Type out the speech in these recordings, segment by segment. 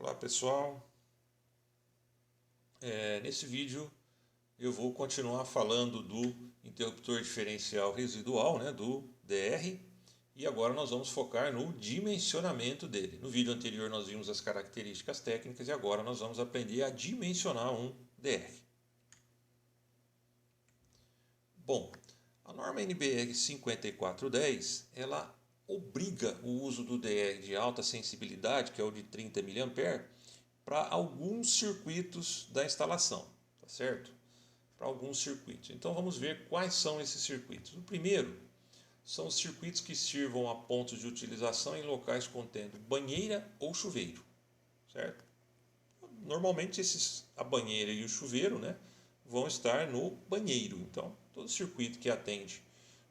Olá pessoal, nesse vídeo eu vou continuar falando do interruptor diferencial residual, do DR, e agora nós vamos focar no dimensionamento dele. No vídeo anterior nós vimos as características técnicas e agora nós vamos aprender a dimensionar um DR. Bom, a norma NBR 5410 ela obriga o uso do DR de alta sensibilidade, que é o de 30 mA, para alguns circuitos da instalação, tá certo? Para alguns circuitos. Então vamos ver quais são esses circuitos. O primeiro são os circuitos que sirvam a pontos de utilização em locais contendo banheira ou chuveiro, certo? Normalmente a banheira e o chuveiro, vão estar no banheiro. Então todo circuito que atende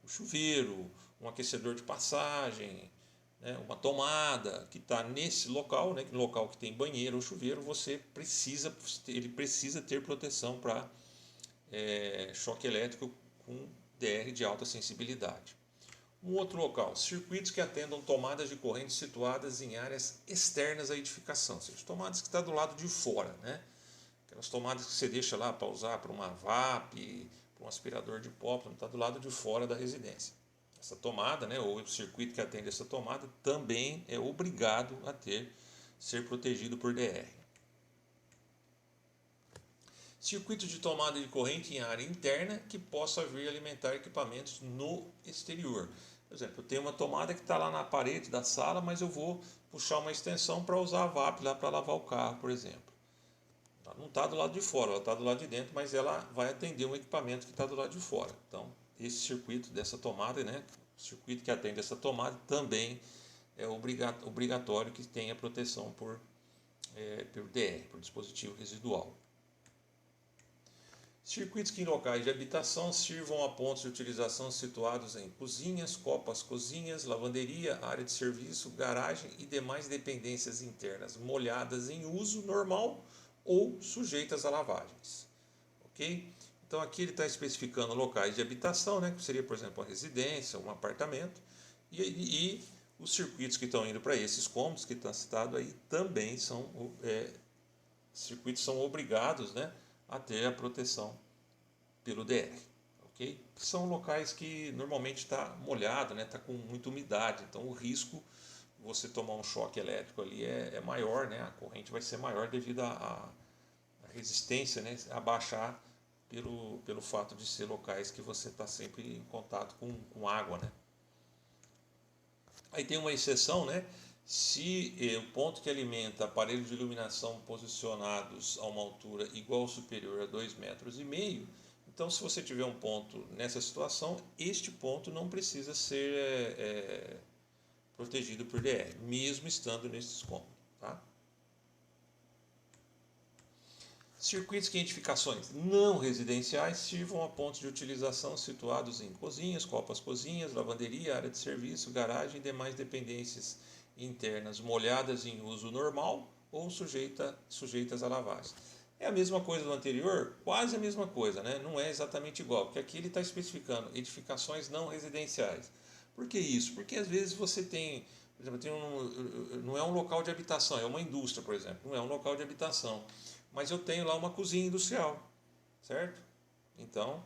o chuveiro, um aquecedor de passagem, uma tomada que está nesse local, no local que tem banheiro ou chuveiro, ele precisa ter proteção para choque elétrico com DR de alta sensibilidade. Um outro local, circuitos que atendam tomadas de corrente situadas em áreas externas à edificação, ou seja, tomadas que estão do lado de fora, aquelas tomadas que você deixa lá para usar para uma VAP, para um aspirador de pó, não está do lado de fora da residência. Essa tomada, ou o circuito que atende essa tomada, também é obrigado a ser protegido por DR. Circuito de tomada de corrente em área interna que possa vir alimentar equipamentos no exterior. Por exemplo, eu tenho uma tomada que está lá na parede da sala, mas eu vou puxar uma extensão para usar a VAP lá para lavar o carro, por exemplo. Ela não está do lado de fora, ela está do lado de dentro, mas ela vai atender um equipamento que está do lado de fora. Então, esse circuito dessa tomada, o circuito que atende essa tomada também é obrigatório que tenha proteção por DR, por dispositivo residual. Circuitos que em locais de habitação sirvam a pontos de utilização situados em cozinhas, cozinhas, lavanderia, área de serviço, garagem e demais dependências internas molhadas em uso normal ou sujeitas a lavagens. Ok? Então aqui ele está especificando locais de habitação, que seria, por exemplo, uma residência, um apartamento, e os circuitos que estão indo para esses cômodos que estão citados aí também circuitos são obrigados a ter a proteção pelo DR. Ok? São locais que normalmente está molhado, está com muita umidade, então o risco de você tomar um choque elétrico ali é maior, a corrente vai ser maior devido à resistência a baixar pelo fato de ser locais que você está sempre em contato com água. Aí tem uma exceção, se o ponto que alimenta aparelhos de iluminação posicionados a uma altura igual ou superior a 2,5 metros, então se você tiver um ponto nessa situação, este ponto não precisa ser protegido por DR, mesmo estando nesses cômodos. Tá? Circuitos que em edificações não residenciais sirvam a pontos de utilização situados em cozinhas, cozinhas, lavanderia, área de serviço, garagem e demais dependências internas molhadas em uso normal ou sujeitas a lavagem. É a mesma coisa do anterior? Quase a mesma coisa, não é exatamente igual, porque aqui ele está especificando edificações não residenciais. Por que isso? Porque às vezes você tem, por exemplo, não é um local de habitação, é uma indústria, por exemplo, não é um local de habitação, mas eu tenho lá uma cozinha industrial, certo? Então,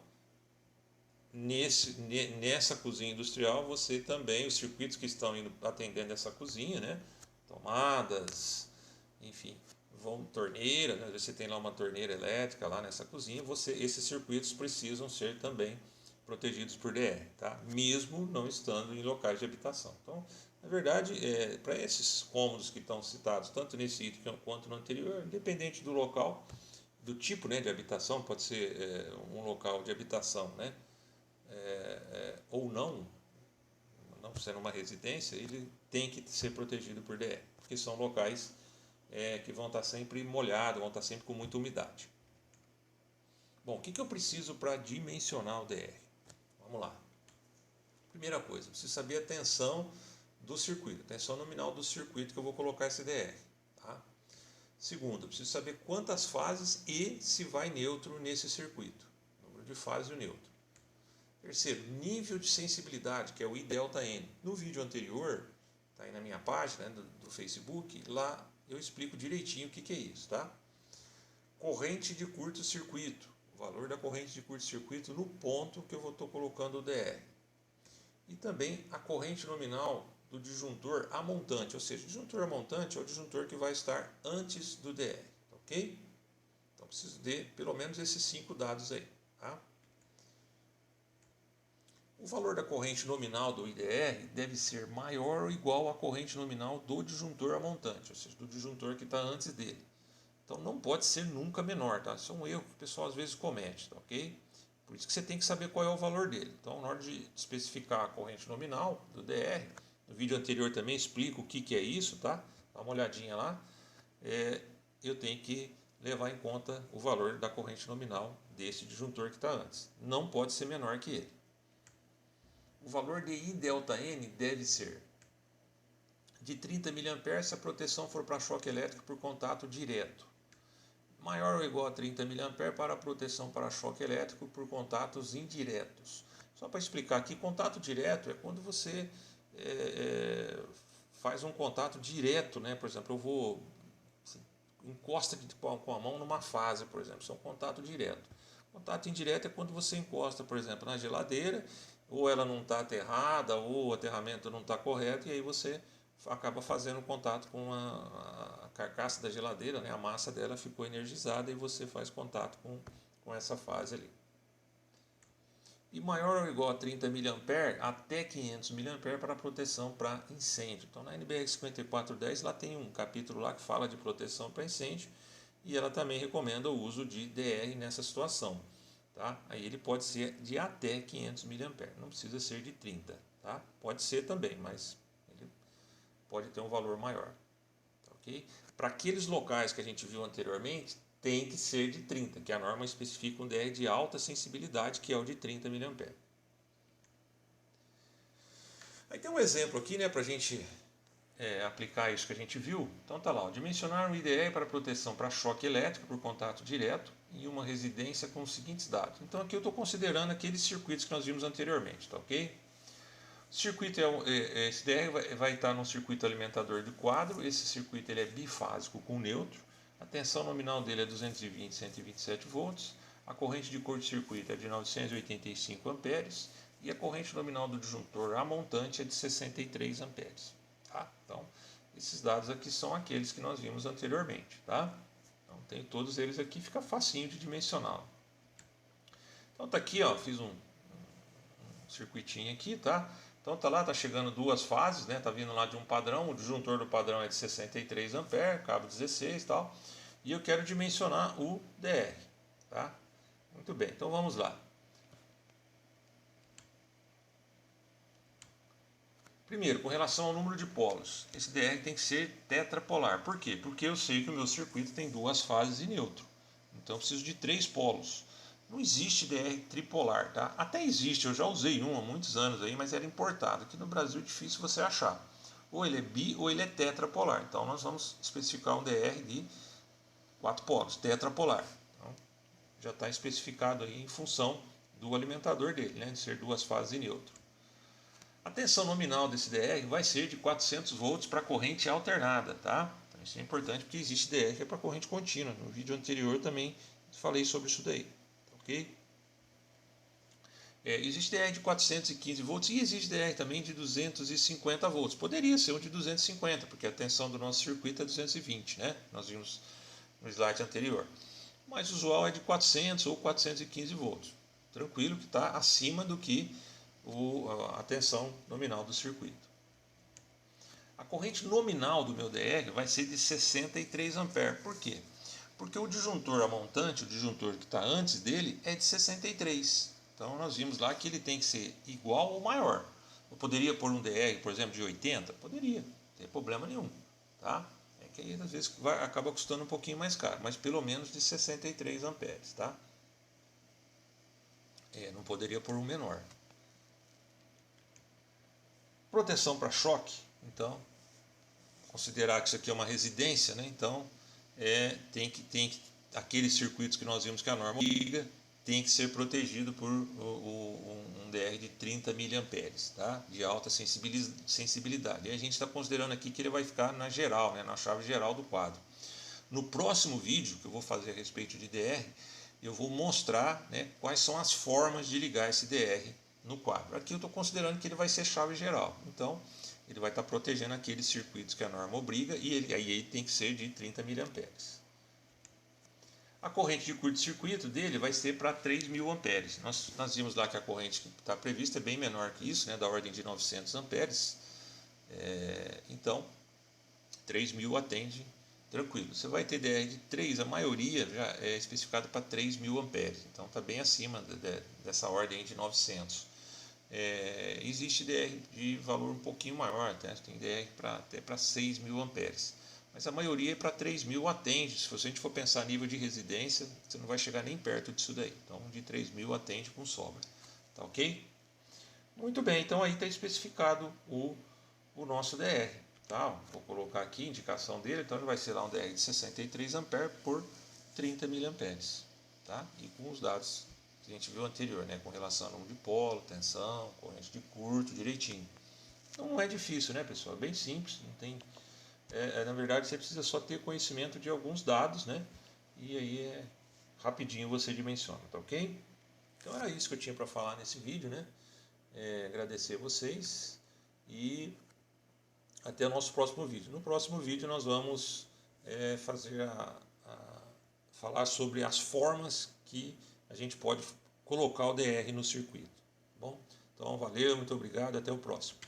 nessa cozinha industrial, você também, os circuitos que estão atendendo essa cozinha, tomadas, enfim, torneira, você tem lá uma torneira elétrica lá nessa cozinha, esses circuitos precisam ser também protegidos por DR, tá? Mesmo não estando em locais de habitação. Então, na verdade, para esses cômodos que estão citados, tanto nesse item quanto no anterior, independente do local, do tipo de habitação, pode ser um local de habitação, ou não sendo uma residência, ele tem que ser protegido por DR, porque são locais que vão estar sempre molhados, vão estar sempre com muita umidade. Bom, o que eu preciso para dimensionar o DR? Vamos lá. Primeira coisa, eu preciso saber a tensão do circuito, a tensão nominal do circuito que eu vou colocar esse DR. Tá? Segundo, eu preciso saber quantas fases e se vai neutro nesse circuito. Número de fases e o neutro. Terceiro, nível de sensibilidade, que é o I delta N. No vídeo anterior, está aí na minha página do Facebook, lá eu explico direitinho o que é isso, tá? Corrente de curto-circuito, o valor da corrente de curto-circuito no ponto que eu estou colocando o DR. E também a corrente nominal do disjuntor a montante, ou seja, o disjuntor a montante é o disjuntor que vai estar antes do DR, ok? Então preciso de pelo menos esses 5 dados aí, tá? O valor da corrente nominal do IDR deve ser maior ou igual à corrente nominal do disjuntor a montante, ou seja, do disjuntor que está antes dele. Então não pode ser nunca menor, tá? Isso é um erro que o pessoal às vezes comete, tá, ok? Por isso que você tem que saber qual é o valor dele. Então, na hora de especificar a corrente nominal do DR, no vídeo anterior também explico o que é isso, tá? Dá uma olhadinha lá. Eu tenho que levar em conta o valor da corrente nominal desse disjuntor que está antes. Não pode ser menor que ele. O valor de I delta N deve ser de 30 mA se a proteção for para choque elétrico por contato direto. Maior ou igual a 30 mA para a proteção para choque elétrico por contatos indiretos. Só para explicar aqui, contato direto é quando você faz um contato direto, né? Por exemplo, eu vou encosta com a mão numa fase, por exemplo, isso é um contato direto. Contato indireto é quando você encosta, por exemplo, na geladeira, ou ela não está aterrada, ou o aterramento não está correto, e aí você acaba fazendo contato com a carcaça da geladeira, né? A massa dela ficou energizada e você faz contato com essa fase ali. E maior ou igual a 30 mA até 500 mA para proteção para incêndio. Então na NBR 5410 lá tem um capítulo lá que fala de proteção para incêndio e ela também recomenda o uso de DR nessa situação. Tá? Aí ele pode ser de até 500 mA, não precisa ser de 30. Tá? Pode ser também, mas ele pode ter um valor maior. Tá, okay? Para aqueles locais que a gente viu anteriormente, tem que ser de 30, que a norma especifica um DR de alta sensibilidade, que é o de 30 mA. Aí tem um exemplo aqui, né, para a gente aplicar isso que a gente viu. Então tá lá, dimensionar um IDE para proteção para choque elétrico por contato direto em uma residência com os seguintes dados. Então aqui eu estou considerando aqueles circuitos que nós vimos anteriormente, tá ok? O circuito esse DR vai estar num circuito alimentador de quadro. Esse circuito ele é bifásico com neutro. A tensão nominal dele é 220 127 volts. A corrente de curto-circuito é de 985 amperes e a corrente nominal do disjuntor a montante é de 63 amperes. Tá? Então, esses dados aqui são aqueles que nós vimos anteriormente. Tá? Então, tem todos eles aqui, fica facinho de dimensionar. Então, tá aqui, ó, fiz um circuitinho aqui, tá? Então tá lá, tá chegando duas fases, né? Tá vindo lá de um padrão, o disjuntor do padrão é de 63 amperes, cabo 16 e tal. E eu quero dimensionar o DR, tá? Muito bem, então vamos lá. Primeiro, com relação ao número de polos, esse DR tem que ser tetrapolar. Por quê? Porque eu sei que o meu circuito tem duas fases e neutro. Então eu preciso de 3 polos. Não existe DR tripolar, tá? Até existe, eu já usei um há muitos anos aí, mas era importado. Aqui no Brasil é difícil você achar. Ou ele é bi ou ele é tetrapolar. Então nós vamos especificar um DR de 4 polos, tetrapolar. Então, já está especificado aí em função do alimentador dele, né? De ser duas fases e neutro. A tensão nominal desse DR vai ser de 400 volts para corrente alternada, tá? Então, isso é importante porque existe DR que é para corrente contínua. No vídeo anterior também falei sobre isso daí. Ok? Existe DR de 415 volts e existe DR também de 250 volts. Poderia ser um de 250, porque a tensão do nosso circuito é 220, né? Nós vimos no slide anterior. O mais usual é de 400 ou 415 volts. Tranquilo que está acima do que a tensão nominal do circuito. A corrente nominal do meu DR vai ser de 63 amperes. Por quê? Porque o disjuntor a montante, o disjuntor que está antes dele, é de 63. Então nós vimos lá que ele tem que ser igual ou maior. Eu poderia pôr um DR, por exemplo, de 80? Poderia, não tem problema nenhum. Tá? É que aí às vezes acaba custando um pouquinho mais caro, mas pelo menos de 63 amperes. Tá? Não poderia pôr um menor. Proteção para choque, então, considerar que isso aqui é uma residência, né? Então tem que aqueles circuitos que nós vimos que a norma obriga, tem que ser protegido por um DR de 30 miliamperes, tá? De alta sensibilidade. E a gente está considerando aqui que ele vai ficar na geral, né? Na chave geral do quadro. No próximo vídeo que eu vou fazer a respeito de DR, eu vou mostrar, né, quais são as formas de ligar esse DR no quadro. Aqui eu estou considerando que ele vai ser chave geral. Então, ele vai estar protegendo aqueles circuitos que a norma obriga e aí ele tem que ser de 30 miliamperes. A corrente de curto-circuito dele vai ser para 3.000 amperes. Nós vimos lá que a corrente que está prevista é bem menor que isso, né, da ordem de 900 amperes. Então, 3.000 atende tranquilo. Você vai ter DR de 3, a maioria já é especificada para 3.000 amperes. Então, está bem acima dessa ordem de 900. Existe DR de valor um pouquinho maior, tá? Tem DR até para 6.000 amperes. Mas a maioria é para 3.000 atende. Se a gente for pensar a nível de residência, você não vai chegar nem perto disso daí. Então, de 3.000 atende com sobra. Tá ok? Muito bem, então aí está especificado o nosso DR. Tá? Vou colocar aqui a indicação dele. Então, ele vai ser lá um DR de 63 amperes por 30 miliamperes. Tá? E com os dados que a gente viu anterior, né? Com relação ao número de polo, tensão, corrente de curto, direitinho. Então, não é difícil, né, pessoal? É bem simples, não tem... na verdade, você precisa só ter conhecimento de alguns dados, né? E aí rapidinho você dimensiona, tá ok? Então era isso que eu tinha para falar nesse vídeo, né? Agradecer vocês e até o nosso próximo vídeo. No próximo vídeo nós vamos falar sobre as formas que a gente pode colocar o DR no circuito. Tá bom? Então valeu, muito obrigado, até o próximo.